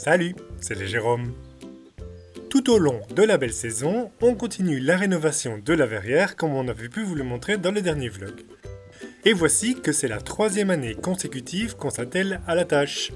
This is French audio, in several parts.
Salut, c'est les Jérôme. Tout au long de la belle saison, on continue la rénovation de la verrière comme on avait pu vous le montrer dans le dernier vlog. Et voici que c'est la 3e année consécutive qu'on s'attelle à la tâche.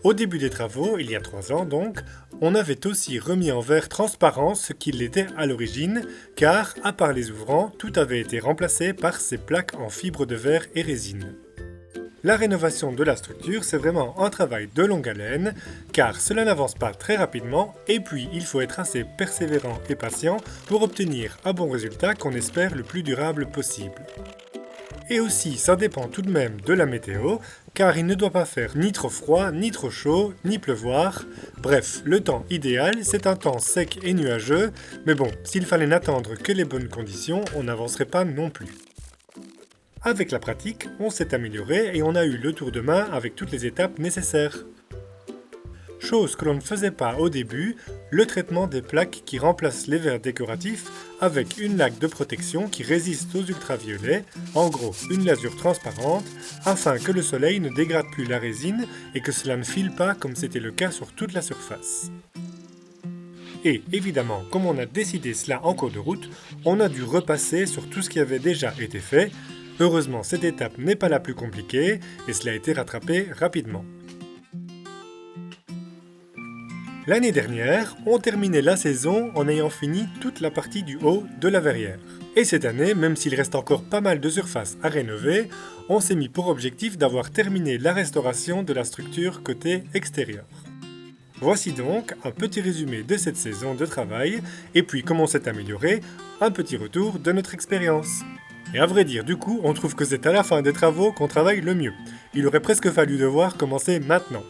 Au début des travaux, il y a 3 ans donc, on avait aussi remis en verre transparent ce qu'il était à l'origine, car, à part les ouvrants, tout avait été remplacé par ces plaques en fibre de verre et résine. La rénovation de la structure, c'est vraiment un travail de longue haleine, car cela n'avance pas très rapidement, et puis il faut être assez persévérant et patient pour obtenir un bon résultat qu'on espère le plus durable possible. Et aussi, ça dépend tout de même de la météo, car il ne doit pas faire ni trop froid, ni trop chaud, ni pleuvoir. Bref, le temps idéal, c'est un temps sec et nuageux, mais bon, s'il fallait n'attendre que les bonnes conditions, on n'avancerait pas non plus. Avec la pratique, on s'est amélioré et on a eu le tour de main avec toutes les étapes nécessaires. Chose que l'on ne faisait pas au début, le traitement des plaques qui remplacent les verres décoratifs avec une laque de protection qui résiste aux ultraviolets, en gros une lasure transparente, afin que le soleil ne dégrade plus la résine et que cela ne file pas comme c'était le cas sur toute la surface. Et évidemment, comme on a décidé cela en cours de route, on a dû repasser sur tout ce qui avait déjà été fait. Heureusement, cette étape n'est pas la plus compliquée et cela a été rattrapé rapidement. L'année dernière, on terminait la saison en ayant fini toute la partie du haut de la verrière. Et cette année, même s'il reste encore pas mal de surface à rénover, on s'est mis pour objectif d'avoir terminé la restauration de la structure côté extérieur. Voici donc un petit résumé de cette saison de travail, et puis comme on s'est amélioré, un petit retour de notre expérience. Et à vrai dire, du coup, on trouve que c'est à la fin des travaux qu'on travaille le mieux. Il aurait presque fallu devoir commencer maintenant.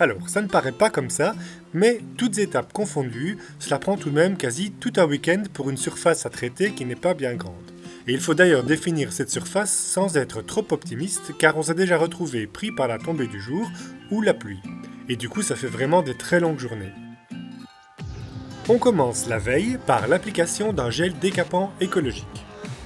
Alors, ça ne paraît pas comme ça, mais toutes étapes confondues, cela prend tout de même quasi tout un week-end pour une surface à traiter qui n'est pas bien grande. Et il faut d'ailleurs définir cette surface sans être trop optimiste, car on s'est déjà retrouvé pris par la tombée du jour ou la pluie. Et du coup, ça fait vraiment des très longues journées. On commence la veille par l'application d'un gel décapant écologique.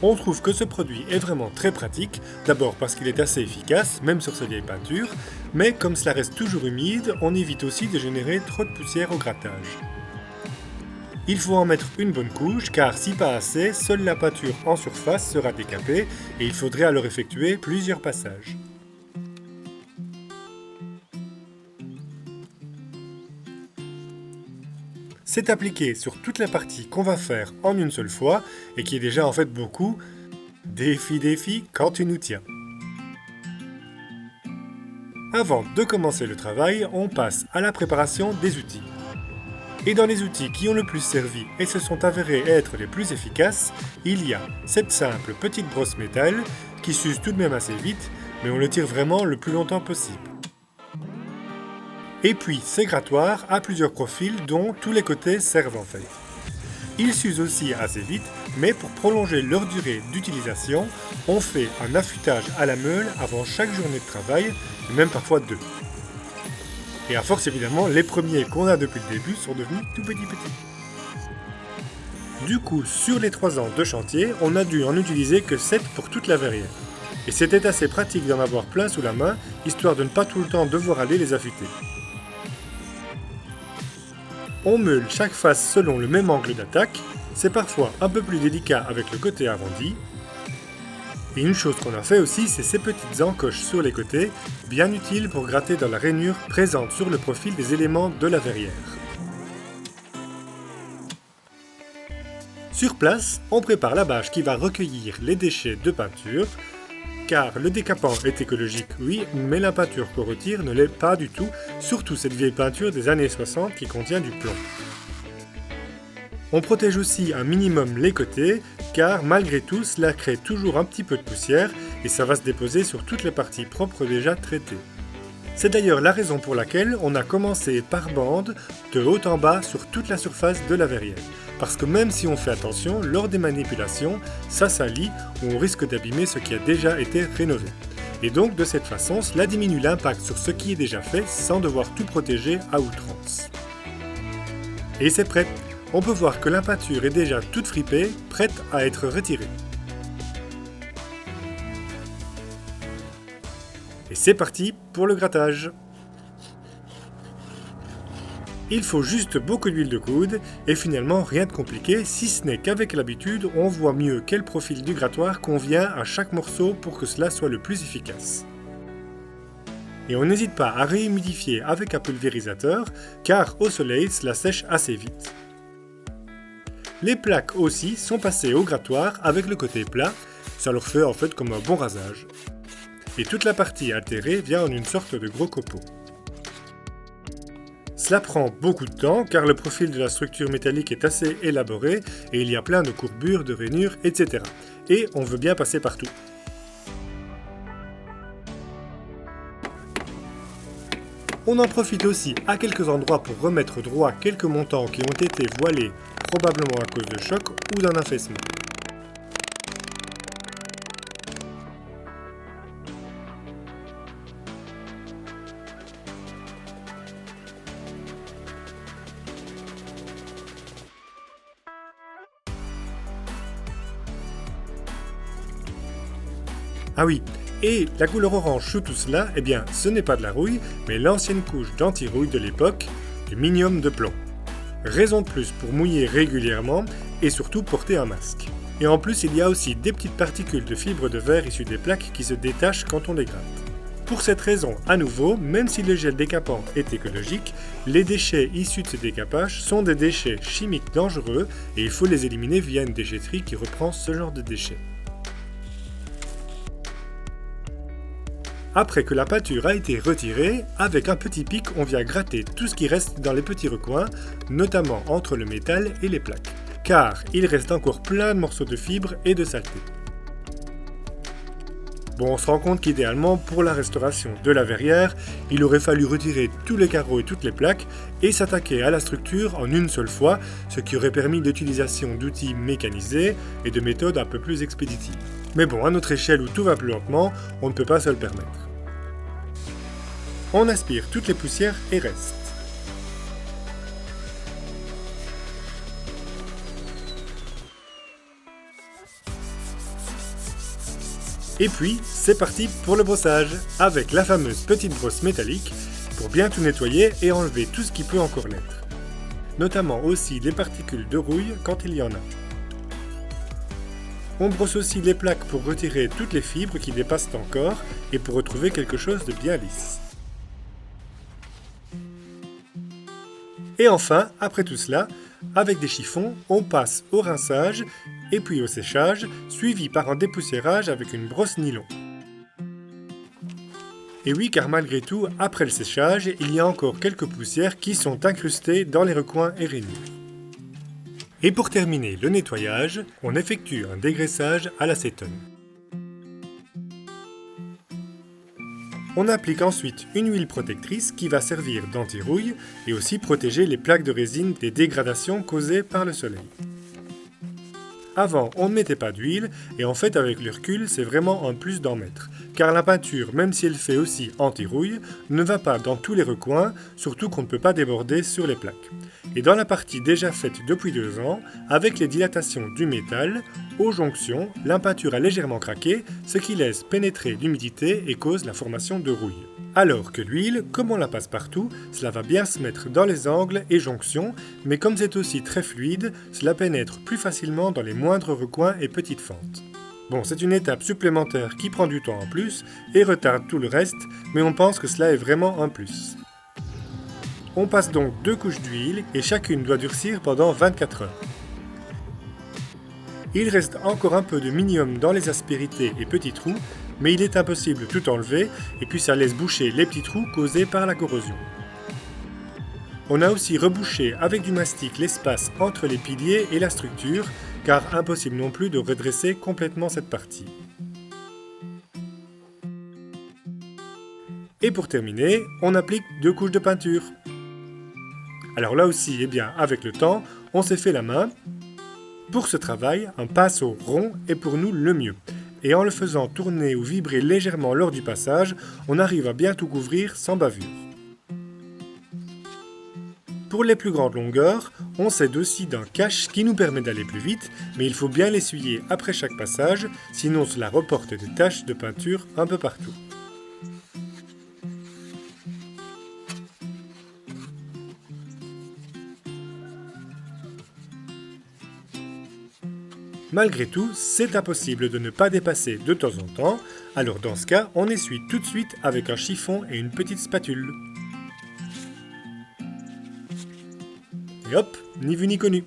On trouve que ce produit est vraiment très pratique, d'abord parce qu'il est assez efficace, même sur ces vieilles peintures, mais comme cela reste toujours humide, on évite aussi de générer trop de poussière au grattage. Il faut en mettre une bonne couche, car si pas assez, seule la peinture en surface sera décapée et il faudrait alors effectuer plusieurs passages. C'est appliqué sur toute la partie qu'on va faire en une seule fois, et qui est déjà en fait beaucoup. Défi, quand tu nous tiens. Avant de commencer le travail, on passe à la préparation des outils. Et dans les outils qui ont le plus servi et se sont avérés être les plus efficaces, il y a cette simple petite brosse métal qui s'use tout de même assez vite, mais on le tire vraiment le plus longtemps possible. Et puis ces grattoirs à plusieurs profils dont tous les côtés servent en fait. Ils s'usent aussi assez vite, mais pour prolonger leur durée d'utilisation, on fait un affûtage à la meule avant chaque journée de travail, et même parfois 2. Et à force évidemment, les premiers qu'on a depuis le début sont devenus tout petits. Du coup, sur les 3 ans de chantier, on a dû en utiliser que 7 pour toute la verrière. Et c'était assez pratique d'en avoir plein sous la main, histoire de ne pas tout le temps devoir aller les affûter. On meule chaque face selon le même angle d'attaque, c'est parfois un peu plus délicat avec le côté arrondi. Et une chose qu'on a fait aussi, c'est ces petites encoches sur les côtés, bien utiles pour gratter dans la rainure présente sur le profil des éléments de la verrière. Sur place, on prépare la bâche qui va recueillir les déchets de peinture, car le décapant est écologique, oui, mais la peinture qu'on retire ne l'est pas du tout, surtout cette vieille peinture des années 60 qui contient du plomb. On protège aussi un minimum les côtés, car malgré tout, cela crée toujours un petit peu de poussière et ça va se déposer sur toutes les parties propres déjà traitées. C'est d'ailleurs la raison pour laquelle on a commencé par bande, de haut en bas sur toute la surface de la verrière. Parce que même si on fait attention, lors des manipulations, ça salit ou on risque d'abîmer ce qui a déjà été rénové. Et donc de cette façon, cela diminue l'impact sur ce qui est déjà fait sans devoir tout protéger à outrance. Et c'est prêt! On peut voir que la peinture est déjà toute fripée, prête à être retirée. Et c'est parti pour le grattage. Il faut juste beaucoup d'huile de coude et finalement rien de compliqué, si ce n'est qu'avec l'habitude, on voit mieux quel profil du grattoir convient à chaque morceau pour que cela soit le plus efficace. Et on n'hésite pas à réhumidifier avec un pulvérisateur, car au soleil, cela sèche assez vite. Les plaques aussi sont passées au grattoir avec le côté plat, ça leur fait en fait comme un bon rasage. Et toute la partie altérée vient en une sorte de gros copeau. Cela prend beaucoup de temps car le profil de la structure métallique est assez élaboré et il y a plein de courbures, de rainures, etc. Et on veut bien passer partout. On en profite aussi à quelques endroits pour remettre droit quelques montants qui ont été voilés, probablement à cause de choc ou d'un affaissement. Ah oui, et la couleur orange sous tout cela, eh bien, ce n'est pas de la rouille, mais l'ancienne couche d'anti-rouille de l'époque, du minium de plomb. Raison de plus pour mouiller régulièrement et surtout porter un masque. Et en plus, il y a aussi des petites particules de fibres de verre issues des plaques qui se détachent quand on les gratte. Pour cette raison, à nouveau, même si le gel décapant est écologique, les déchets issus de ce décapage sont des déchets chimiques dangereux et il faut les éliminer via une déchetterie qui reprend ce genre de déchets. Après que la peinture a été retirée, avec un petit pic, on vient gratter tout ce qui reste dans les petits recoins, notamment entre le métal et les plaques. Car il reste encore plein de morceaux de fibres et de saleté. Bon, on se rend compte qu'idéalement, pour la restauration de la verrière, il aurait fallu retirer tous les carreaux et toutes les plaques et s'attaquer à la structure en une seule fois, ce qui aurait permis l'utilisation d'outils mécanisés et de méthodes un peu plus expéditives. Mais bon, à notre échelle où tout va plus lentement, on ne peut pas se le permettre. On aspire toutes les poussières et reste. Et puis, c'est parti pour le brossage, avec la fameuse petite brosse métallique, pour bien tout nettoyer et enlever tout ce qui peut encore l'être. Notamment aussi les particules de rouille quand il y en a. On brosse aussi les plaques pour retirer toutes les fibres qui dépassent encore et pour retrouver quelque chose de bien lisse. Et enfin, après tout cela, avec des chiffons, on passe au rinçage et puis au séchage, suivi par un dépoussiérage avec une brosse nylon. Et oui, car malgré tout, après le séchage, il y a encore quelques poussières qui sont incrustées dans les recoins et rainures. Et pour terminer le nettoyage, on effectue un dégraissage à l'acétone. On applique ensuite une huile protectrice qui va servir d'anti-rouille et aussi protéger les plaques de résine des dégradations causées par le soleil. Avant, on ne mettait pas d'huile et en fait avec le recul, c'est vraiment un plus d'en mettre. Car la peinture, même si elle fait aussi anti-rouille, ne va pas dans tous les recoins, surtout qu'on ne peut pas déborder sur les plaques. Et dans la partie déjà faite depuis 2 ans, avec les dilatations du métal, aux jonctions, la peinture a légèrement craqué, ce qui laisse pénétrer l'humidité et cause la formation de rouille. Alors que l'huile, comme on la passe partout, cela va bien se mettre dans les angles et jonctions, mais comme c'est aussi très fluide, cela pénètre plus facilement dans les moindres recoins et petites fentes. Bon, c'est une étape supplémentaire qui prend du temps en plus et retarde tout le reste, mais on pense que cela est vraiment un plus. On passe donc 2 couches d'huile et chacune doit durcir pendant 24 heures. Il reste encore un peu de minium dans les aspérités et petits trous, mais il est impossible de tout enlever et puis ça laisse boucher les petits trous causés par la corrosion. On a aussi rebouché avec du mastic l'espace entre les piliers et la structure, car impossible non plus de redresser complètement cette partie. Et pour terminer, on applique 2 couches de peinture. Alors là aussi, eh bien, avec le temps, on s'est fait la main. Pour ce travail, un pinceau rond est pour nous le mieux. Et en le faisant tourner ou vibrer légèrement lors du passage, on arrive à bien tout couvrir sans bavure. Pour les plus grandes longueurs, on s'aide aussi d'un cache qui nous permet d'aller plus vite, mais il faut bien l'essuyer après chaque passage, sinon cela reporte des taches de peinture un peu partout. Malgré tout, c'est impossible de ne pas dépasser de temps en temps, alors dans ce cas, on essuie tout de suite avec un chiffon et une petite spatule. Et hop, ni vu ni connu.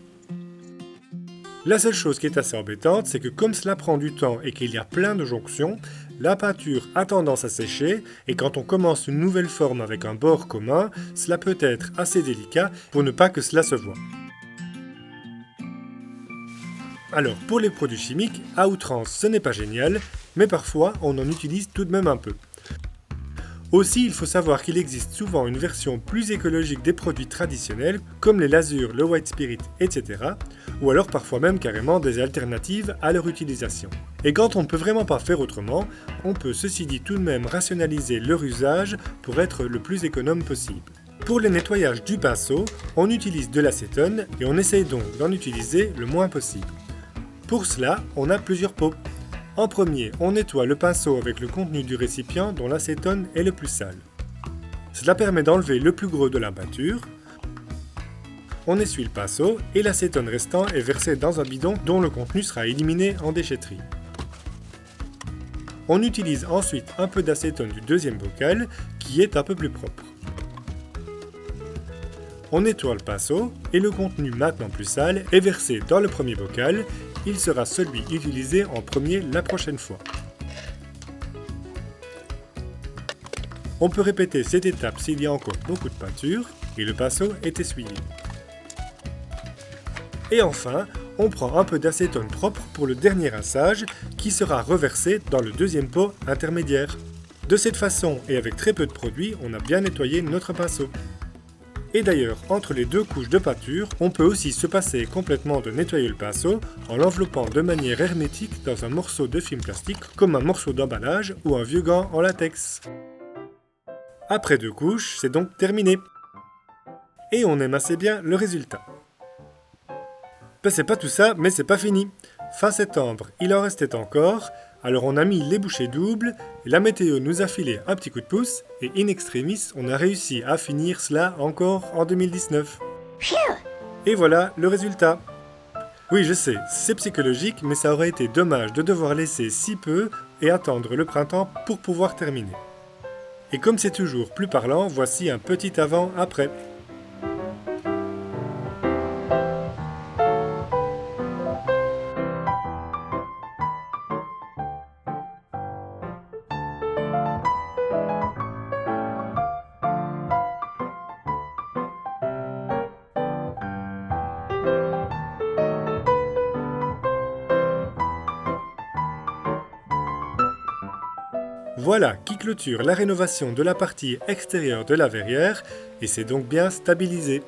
La seule chose qui est assez embêtante, c'est que comme cela prend du temps et qu'il y a plein de jonctions, la peinture a tendance à sécher et quand on commence une nouvelle forme avec un bord commun, cela peut être assez délicat pour ne pas que cela se voie. Alors pour les produits chimiques, à outrance ce n'est pas génial, mais parfois on en utilise tout de même un peu. Aussi, il faut savoir qu'il existe souvent une version plus écologique des produits traditionnels, comme les lasures, le white spirit, etc. Ou alors parfois même carrément des alternatives à leur utilisation. Et quand on ne peut vraiment pas faire autrement, on peut ceci dit tout de même rationaliser leur usage pour être le plus économe possible. Pour le nettoyage du pinceau, on utilise de l'acétone et on essaye donc d'en utiliser le moins possible. Pour cela, on a plusieurs pots. En premier, on nettoie le pinceau avec le contenu du récipient dont l'acétone est le plus sale. Cela permet d'enlever le plus gros de la peinture. On essuie le pinceau et l'acétone restant est versé dans un bidon dont le contenu sera éliminé en déchetterie. On utilise ensuite un peu d'acétone du deuxième bocal qui est un peu plus propre. On nettoie le pinceau et le contenu maintenant plus sale est versé dans le premier bocal. Il sera celui utilisé en premier la prochaine fois. On peut répéter cette étape s'il y a encore beaucoup de peinture et le pinceau est essuyé. Et enfin, on prend un peu d'acétone propre pour le dernier rinçage qui sera reversé dans le deuxième pot intermédiaire. De cette façon et avec très peu de produit, on a bien nettoyé notre pinceau. Et d'ailleurs, entre les deux couches de peinture, on peut aussi se passer complètement de nettoyer le pinceau en l'enveloppant de manière hermétique dans un morceau de film plastique comme un morceau d'emballage ou un vieux gant en latex. Après deux couches, c'est donc terminé. Et on aime assez bien le résultat. Ben c'est pas tout ça, mais c'est pas fini. Fin septembre, il en restait encore, alors on a mis les bouchées doubles, la météo nous a filé un petit coup de pouce, et in extremis, on a réussi à finir cela encore en 2019. Et voilà le résultat. Oui, je sais, c'est psychologique, mais ça aurait été dommage de devoir laisser si peu et attendre le printemps pour pouvoir terminer. Et comme c'est toujours plus parlant, voici un petit avant-après. Voilà qui clôture la rénovation de la partie extérieure de la verrière et c'est donc bien stabilisé.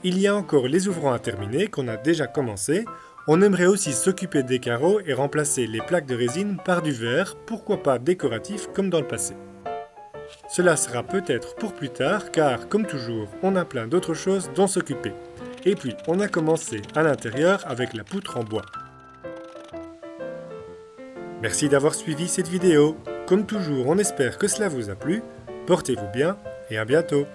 Il y a encore les ouvrants à terminer qu'on a déjà commencé. On aimerait aussi s'occuper des carreaux et remplacer les plaques de résine par du verre, pourquoi pas décoratif comme dans le passé. Cela sera peut-être pour plus tard car, comme toujours, on a plein d'autres choses dont s'occuper. Et puis, on a commencé à l'intérieur avec la poutre en bois. Merci d'avoir suivi cette vidéo. Comme toujours, on espère que cela vous a plu. Portez-vous bien et à bientôt.